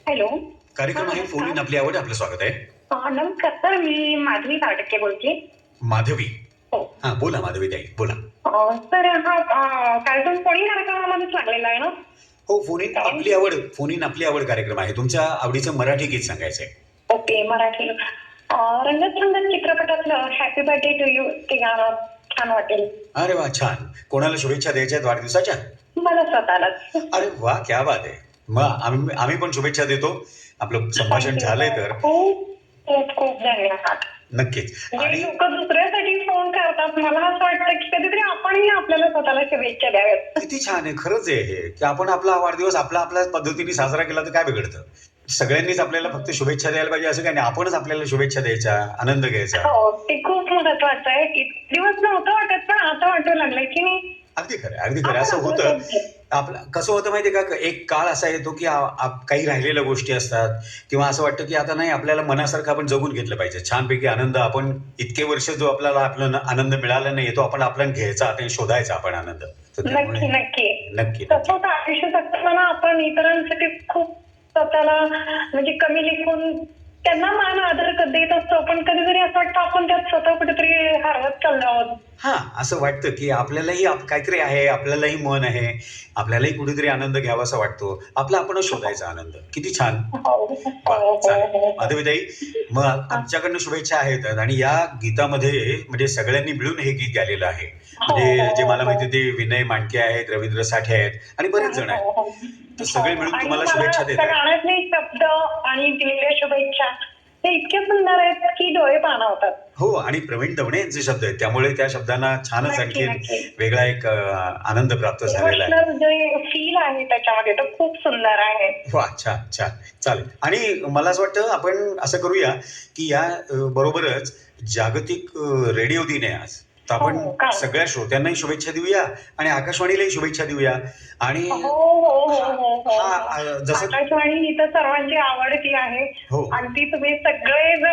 Hello. कार्यक्रम आहे phone in आपली आवड. आपलं स्वागत आहे. नमस्कार सर, मी माधवी ताडके बोलते. माधवी. हो. हा बोला माधवी ताई बोला. सर हा कार्टून कोणी कार्यक्रमामध्येच लागलेला आहे ना? हो फोन इन आपली आवड. फोन इन आपली आवड कार्यक्रम आहे. तुमच्या आवडीचं मराठी गीत सांगायचंय. ओके, मराठी. रंगत रंगत चित्रपटातलं हॅपी बर्थडे टू यू ते गाणं छान वाटेल. अरे वा छान. कोणाला शुभेच्छा द्यायच्या आहेत वाढदिवसाच्या? मला स्वतःलाच. अरे वा क्या बात आहे. मग आम्ही पण शुभेच्छा देतो. आपलं संभाषण झालंय तर खूप खूप खूप धन्यवाद. नक्कीच. आणि लोक दुसऱ्यासाठी फोन करतात, मला असं वाटतं की कधीतरी आपणही आपल्याला स्वतःला शुभेच्छा द्याव्यात. किती छान आहे. खरंच आहे हे की आपण आपला वाढदिवस आपल्या पद्धतीने साजरा केला तर काय बिघडतं. सगळ्यांनीच आपल्याला फक्त शुभेच्छा द्यायला पाहिजे असं काय नाही. आपणच आपल्याला शुभेच्छा द्यायच्या, आनंद घ्यायचा. हो, ते खूप महत्वाचं आहे. दिवस नव्हतं वाटत पण आता वाटू लागलंय की नाही. अगदी खरं अगदी खरं. असं होतं. आपलं कसं होतं माहितीये का, एक काळ असा येतो की काही राहिलेल्या गोष्टी असतात किंवा असं वाटतं की आता नाही आपल्याला मनासारखं आपण जगून घेतलं पाहिजे. छानपैकी आनंद आपण इतके वर्ष जो आपल्याला आनंद मिळाला नाही तो आपण आपल्याला घ्यायचा, आपण शोधायचा आपण आनंद. नक्की नक्की नक्की तसंच आयुष्य जगताना आपण इतरांसाठी खूप स्वतःला म्हणजे कमी लेखून त्यांना मान आदर देत असतो, पण कधीतरी असं वाटतं आपण त्यात स्वतः कुठेतरी हरवत चाललो आहोत. हा असं वाटतं की आपल्यालाही काहीतरी आहे, आपल्यालाही मन आहे, आपल्यालाही कुठेतरी आनंद घ्यावासा वाटतो. आपला आपणच शोधायचा आनंद. किती छान. माधवीताई, मग आमच्याकडनं शुभेच्छा आहेत आणि या गीतामध्ये म्हणजे सगळ्यांनी मिळून हे गीत गायलेलं आहे. म्हणजे जे मला माहिती ते विनय मांडके आहेत, रवींद्र साठे आहेत आणि बरेच जण आहेत. तर सगळे मिळून तुम्हाला शुभेच्छा देतात. गाण्यातले शब्द आणि दिलेल्या शुभेच्छा ते इतके सुंदर आहेत की डोळे पाणावतात. हो आणि प्रवीण दवणे यांचे शब्द आहेत त्यामुळे त्या शब्दांना छानच आणखी वेगळा एक आनंद प्राप्त झालेला आहे. जे फील आहे त्याच्यामध्ये तो खूप सुंदर आहे. वा छान छान. चालेल. आणि मला असं वाटतं आपण असं करूया की या बरोबरच जागतिक रेडिओ दिन आहे आज. तर आपण सगळ्या श्रोत्यांनाही शुभेच्छा देऊया आणि आकाशवाणीलाही शुभेच्छा देऊया. आणि जसं आकाशवाणी ही तर सर्वांची आवडती आहे. अगदी तुम्ही सगळेजण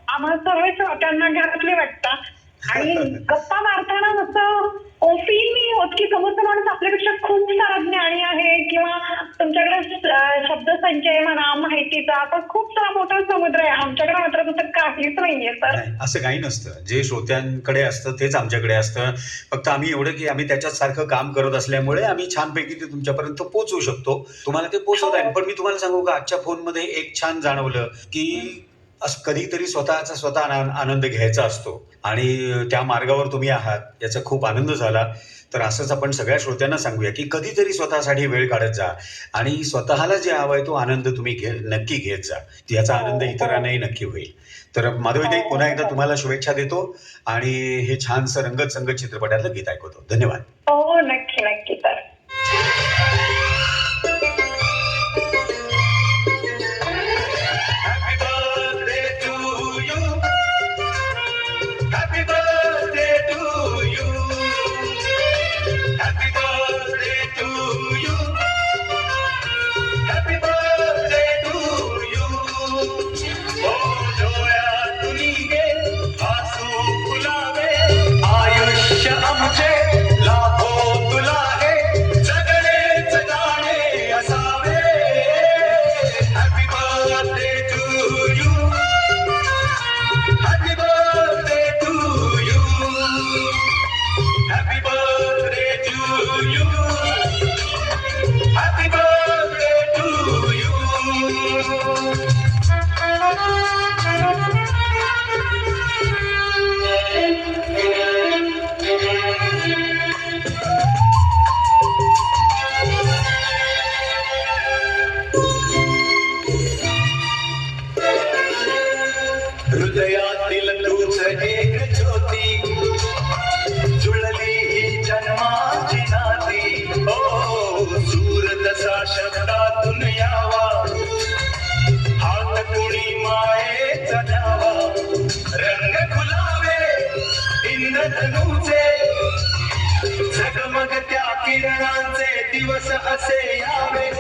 आम्हाला सर्व श्रोत्यांना घरातले वाटतात आणि गप्पा मारताना असं फील नाही होत की समोरचा माणूस आपल्यापेक्षा खूप सारा ज्ञानी आहे किंवा तुमच्याकडे शब्दसंचय म्हणा माहितीचा आपण खूप सारा मोठा समुद्र आहे. आमच्याकडे मात्र तसं काहीच नाहीये सर. असं काही नसतं. जे श्रोत्यांकडे असतं तेच आमच्याकडे असतं. फक्त आम्ही एवढं की आम्ही त्याच्यात सारखं काम करत असल्यामुळे आम्ही छानपैकी ते तुमच्यापर्यंत पोहोचवू शकतो. तुम्हाला ते पोहोचवत आहे. पण मी तुम्हाला सांगू का आजच्या फोनमध्ये एक छान जाणवलं की कधीतरी स्वतः आनंद घ्यायचा असतो आणि त्या मार्गावर तुम्ही आहात याचा खूप आनंद झाला. तर असंच आपण सगळ्या श्रोत्यांना सांगूया की कधीतरी स्वतःसाठी वेळ काढत जा आणि स्वतःला जे हवंय तो आनंद तुम्ही नक्की घेत जा. याचा आनंद इतरांनाही नक्की होईल. तर माधवीताई पुन्हा एकदा तुम्हाला शुभेच्छा देतो आणि हे छानसं रंगत संगत चित्रपटातलं गीत ऐकवतो. धन्यवाद. हो नक्की नक्की सर. हृदयातील तूच एक ज्योती जुळली ही जन्माची नाती. ओ सूर तसा शब्दातून यावा हात कुणी मायेचा द्यावा. रंग खुलावे इंद्रधनुचे झगमग त्या किरणांचे दिवस असे यावे.